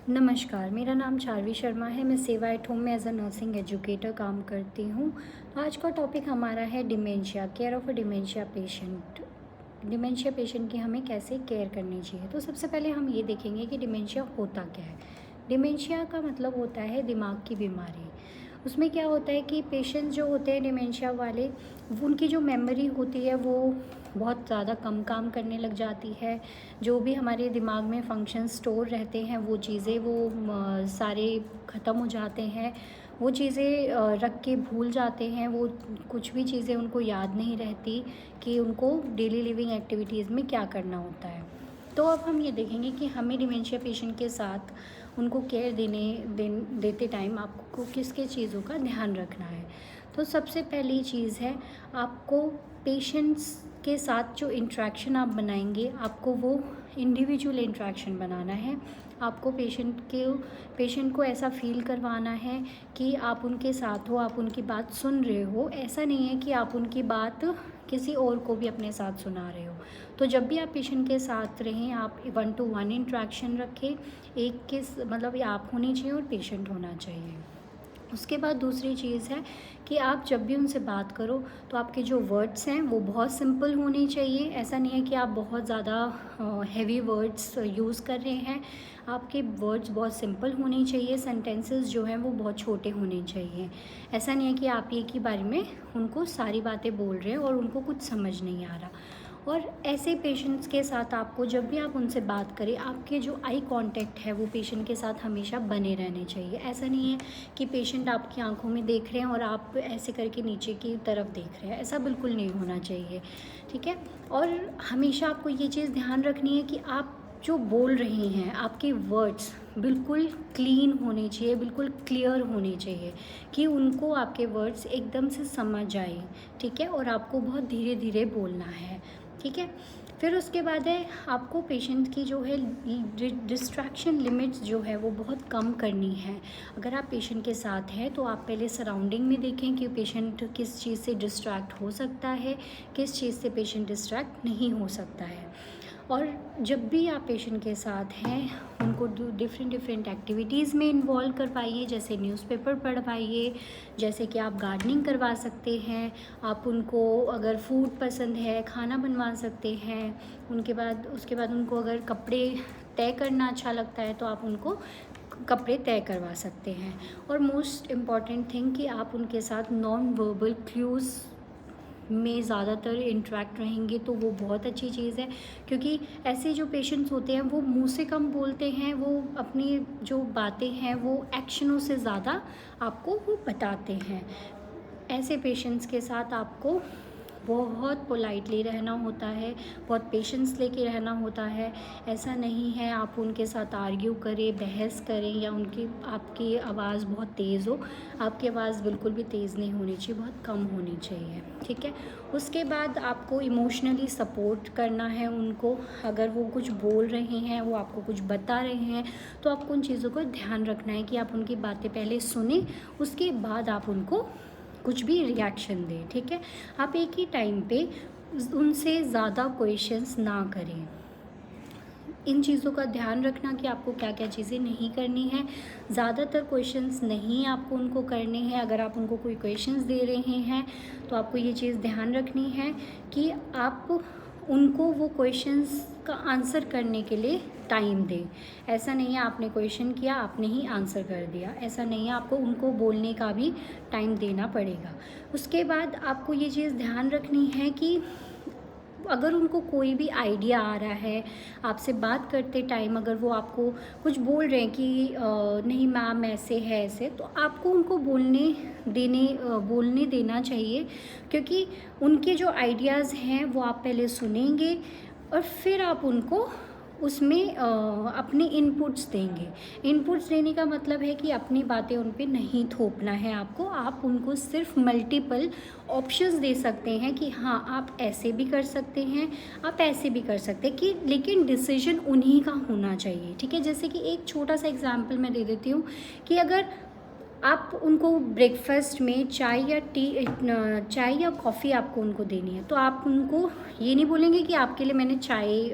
नमस्कार, मेरा नाम चारवी शर्मा है। मैं सेवा एट होम में एज अ नर्सिंग एजुकेटर काम करती हूँ। तो आज का टॉपिक हमारा है dementia, care of a dementia patient. Dementia patient की हमें कैसे केयर करनी चाहिए। तो सबसे पहले हम ये देखेंगे कि डिमेंशिया होता क्या है। डिमेंशिया का मतलब होता है दिमाग की बीमारी। उसमें क्या होता है कि पेशेंट जो होते हैं डिमेंशिया वाले, उनकी जो मेमोरी होती है वो बहुत ज़्यादा कम काम करने लग जाती है। जो भी हमारे दिमाग में फंक्शन स्टोर रहते हैं वो चीज़ें सारे ख़त्म हो जाते हैं। वो चीज़ें रख के भूल जाते हैं। वो कुछ भी चीज़ें उनको याद नहीं रहती कि उनको डेली लिविंग एक्टिविटीज़ में क्या करना होता है। तो अब हम ये देखेंगे कि हमें डिमेंशिया पेशेंट के साथ उनको केयर देते टाइम आपको किस किस चीज़ों का ध्यान रखना है। तो सबसे पहली चीज़ है, आपको पेशेंट्स के साथ जो इंटरेक्शन आप बनाएंगे, आपको वो इंडिविजुअल इंटरेक्शन बनाना है। आपको पेशेंट को ऐसा फ़ील करवाना है कि आप उनके साथ हो, आप उनकी बात सुन रहे हो। ऐसा नहीं है कि आप उनकी बात किसी और को भी अपने साथ सुना रहे हो। तो जब भी आप पेशेंट के साथ रहें, आप 1 to 1 इंटरेक्शन रखें। एक किस मतलब आप होनी चाहिए और पेशेंट होना चाहिए। उसके बाद दूसरी चीज़ है कि आप जब भी उनसे बात करो तो आपके जो वर्ड्स हैं वो बहुत सिंपल होने चाहिए। ऐसा नहीं है कि आप बहुत ज़्यादा हैवी वर्ड्स यूज़ कर रहे हैं। आपके वर्ड्स बहुत सिंपल होने चाहिए। सेंटेंसेस जो हैं वो बहुत छोटे होने चाहिए। ऐसा नहीं है कि आप एक ही बारे में उनको सारी बातें बोल रहे हैं और उनको कुछ समझ नहीं आ रहा। और ऐसे पेशेंट्स के साथ आपको जब भी आप उनसे बात करें, आपके जो आई कांटेक्ट है वो पेशेंट के साथ हमेशा बने रहने चाहिए। ऐसा नहीं है कि पेशेंट आपकी आंखों में देख रहे हैं और आप ऐसे करके नीचे की तरफ देख रहे हैं। ऐसा बिल्कुल नहीं होना चाहिए, ठीक है। और हमेशा आपको ये चीज़ ध्यान रखनी है कि आप जो बोल रहे हैं, आपके वर्ड्स बिल्कुल क्लीन होने चाहिए, बिल्कुल क्लियर होने चाहिए कि उनको आपके वर्ड्स एकदम से समझ आए, ठीक है। और आपको बहुत धीरे धीरे बोलना है, ठीक है। फिर उसके बाद है, आपको पेशेंट की जो है डिस्ट्रैक्शन लिमिट्स जो है वो बहुत कम करनी है। अगर आप पेशेंट के साथ हैं तो आप पहले सराउंडिंग में देखें कि पेशेंट किस चीज़ से डिस्ट्रैक्ट हो सकता है, किस चीज़ से पेशेंट डिस्ट्रैक्ट नहीं हो सकता है। और जब भी आप पेशेंट के साथ हैं, उनको डिफरेंट एक्टिविटीज़ में इन्वॉल्व करवाइए। जैसे न्यूज़पेपर पढ़वाइए, जैसे कि आप गार्डनिंग करवा सकते हैं। आप उनको अगर फूड पसंद है, खाना बनवा सकते हैं। उसके बाद उनको अगर कपड़े तय करना अच्छा लगता है तो आप उनको कपड़े तय करवा सकते हैं। और मोस्ट इम्पॉर्टेंट थिंग कि आप उनके साथ नॉन वर्बल क्लूज़ में ज़्यादातर इंटरेक्ट रहेंगे तो वो बहुत अच्छी चीज़ है। क्योंकि ऐसे जो पेशेंट्स होते हैं वो मुंह से कम बोलते हैं, वो अपनी जो बातें हैं वो एक्शनों से ज़्यादा आपको वो बताते हैं। ऐसे पेशेंट्स के साथ आपको बहुत पोलाइटली रहना होता है, बहुत पेशेंस लेके रहना होता है। ऐसा नहीं है आप उनके साथ आर्ग्यू करें, बहस करें या आपकी आवाज़ बहुत तेज़ हो। आपकी आवाज़ बिल्कुल भी तेज़ नहीं होनी चाहिए, बहुत कम होनी चाहिए, ठीक है। उसके बाद आपको इमोशनली सपोर्ट करना है उनको। अगर वो कुछ बोल रहे हैं, वो आपको कुछ बता रहे हैं, तो आपको उन चीज़ों को ध्यान रखना है कि आप उनकी बातें पहले सुनें, उसके बाद आप उनको कुछ भी रिएक्शन दें, ठीक है। आप एक ही टाइम पे उनसे ज़्यादा क्वेश्चंस ना करें। इन चीज़ों का ध्यान रखना कि आपको क्या क्या चीज़ें नहीं करनी है। ज़्यादातर क्वेश्चंस नहीं आपको उनको करने हैं। अगर आप उनको कोई क्वेश्चंस दे रहे हैं तो आपको ये चीज़ ध्यान रखनी है कि आप उनको वो क्वेश्चंस का आंसर करने के लिए टाइम दें। ऐसा नहीं है आपने क्वेश्चन किया, आपने ही आंसर कर दिया, ऐसा नहीं है। आपको उनको बोलने का भी टाइम देना पड़ेगा। उसके बाद आपको ये चीज़ ध्यान रखनी है कि अगर उनको कोई भी आइडिया आ रहा है, आपसे बात करते टाइम अगर वो आपको कुछ बोल रहे हैं कि नहीं मैम ऐसे है ऐसे, तो आपको उनको बोलने देना चाहिए। क्योंकि उनके जो आइडियाज़ हैं वो आप पहले सुनेंगे और फिर आप उनको उसमें अपने इनपुट्स देंगे। इनपुट्स देने का मतलब है कि अपनी बातें उन पे नहीं थोपना है आपको। आप उनको सिर्फ मल्टीपल ऑप्शंस दे सकते हैं कि हाँ आप ऐसे भी कर सकते हैं, आप ऐसे भी कर सकते हैं, कि लेकिन डिसीजन उन्हीं का होना चाहिए, ठीक है। जैसे कि एक छोटा सा एग्जांपल मैं दे देती हूँ कि अगर आप उनको ब्रेकफास्ट में चाय या कॉफ़ी आपको उनको देनी है, तो आप उनको ये नहीं बोलेंगे कि आपके लिए मैंने चाय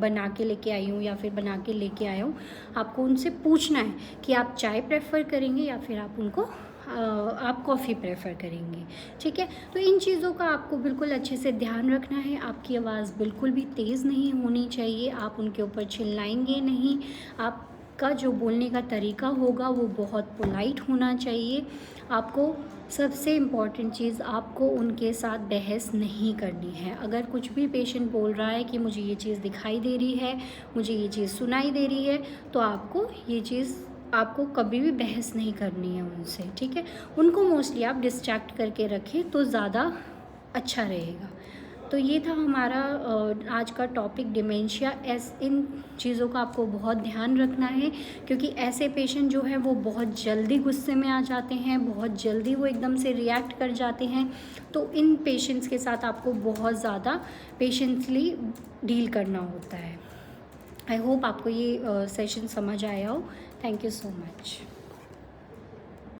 बना के लेके आई हूँ या फिर बना के लेके आया हूँ। आपको उनसे पूछना है कि आप चाय प्रेफर करेंगे या फिर आप कॉफ़ी प्रेफर करेंगे, ठीक है। तो इन चीज़ों का आपको बिल्कुल अच्छे से ध्यान रखना है। आपकी आवाज़ बिल्कुल भी तेज़ नहीं होनी चाहिए, आप उनके ऊपर चिल्लाएंगे नहीं, आपका जो बोलने का तरीका होगा वो बहुत पोलाइट होना चाहिए। आपको सबसे इम्पॉर्टेंट चीज़, आपको उनके साथ बहस नहीं करनी है। अगर कुछ भी पेशेंट बोल रहा है कि मुझे ये चीज़ दिखाई दे रही है, मुझे ये चीज़ सुनाई दे रही है, तो आपको कभी भी बहस नहीं करनी है उनसे, ठीक है। उनको मोस्टली आप डिस्ट्रैक्ट करके रखें तो ज़्यादा अच्छा रहेगा। तो ये था हमारा आज का टॉपिक डिमेंशिया। इन चीज़ों का आपको बहुत ध्यान रखना है, क्योंकि ऐसे पेशेंट जो है वो बहुत जल्दी गुस्से में आ जाते हैं, बहुत जल्दी वो एकदम से रिएक्ट कर जाते हैं। तो इन पेशेंट्स के साथ आपको बहुत ज़्यादा पेशेंसली डील करना होता है। आई होप आपको ये सेशन समझ आया हो। Thank you so much.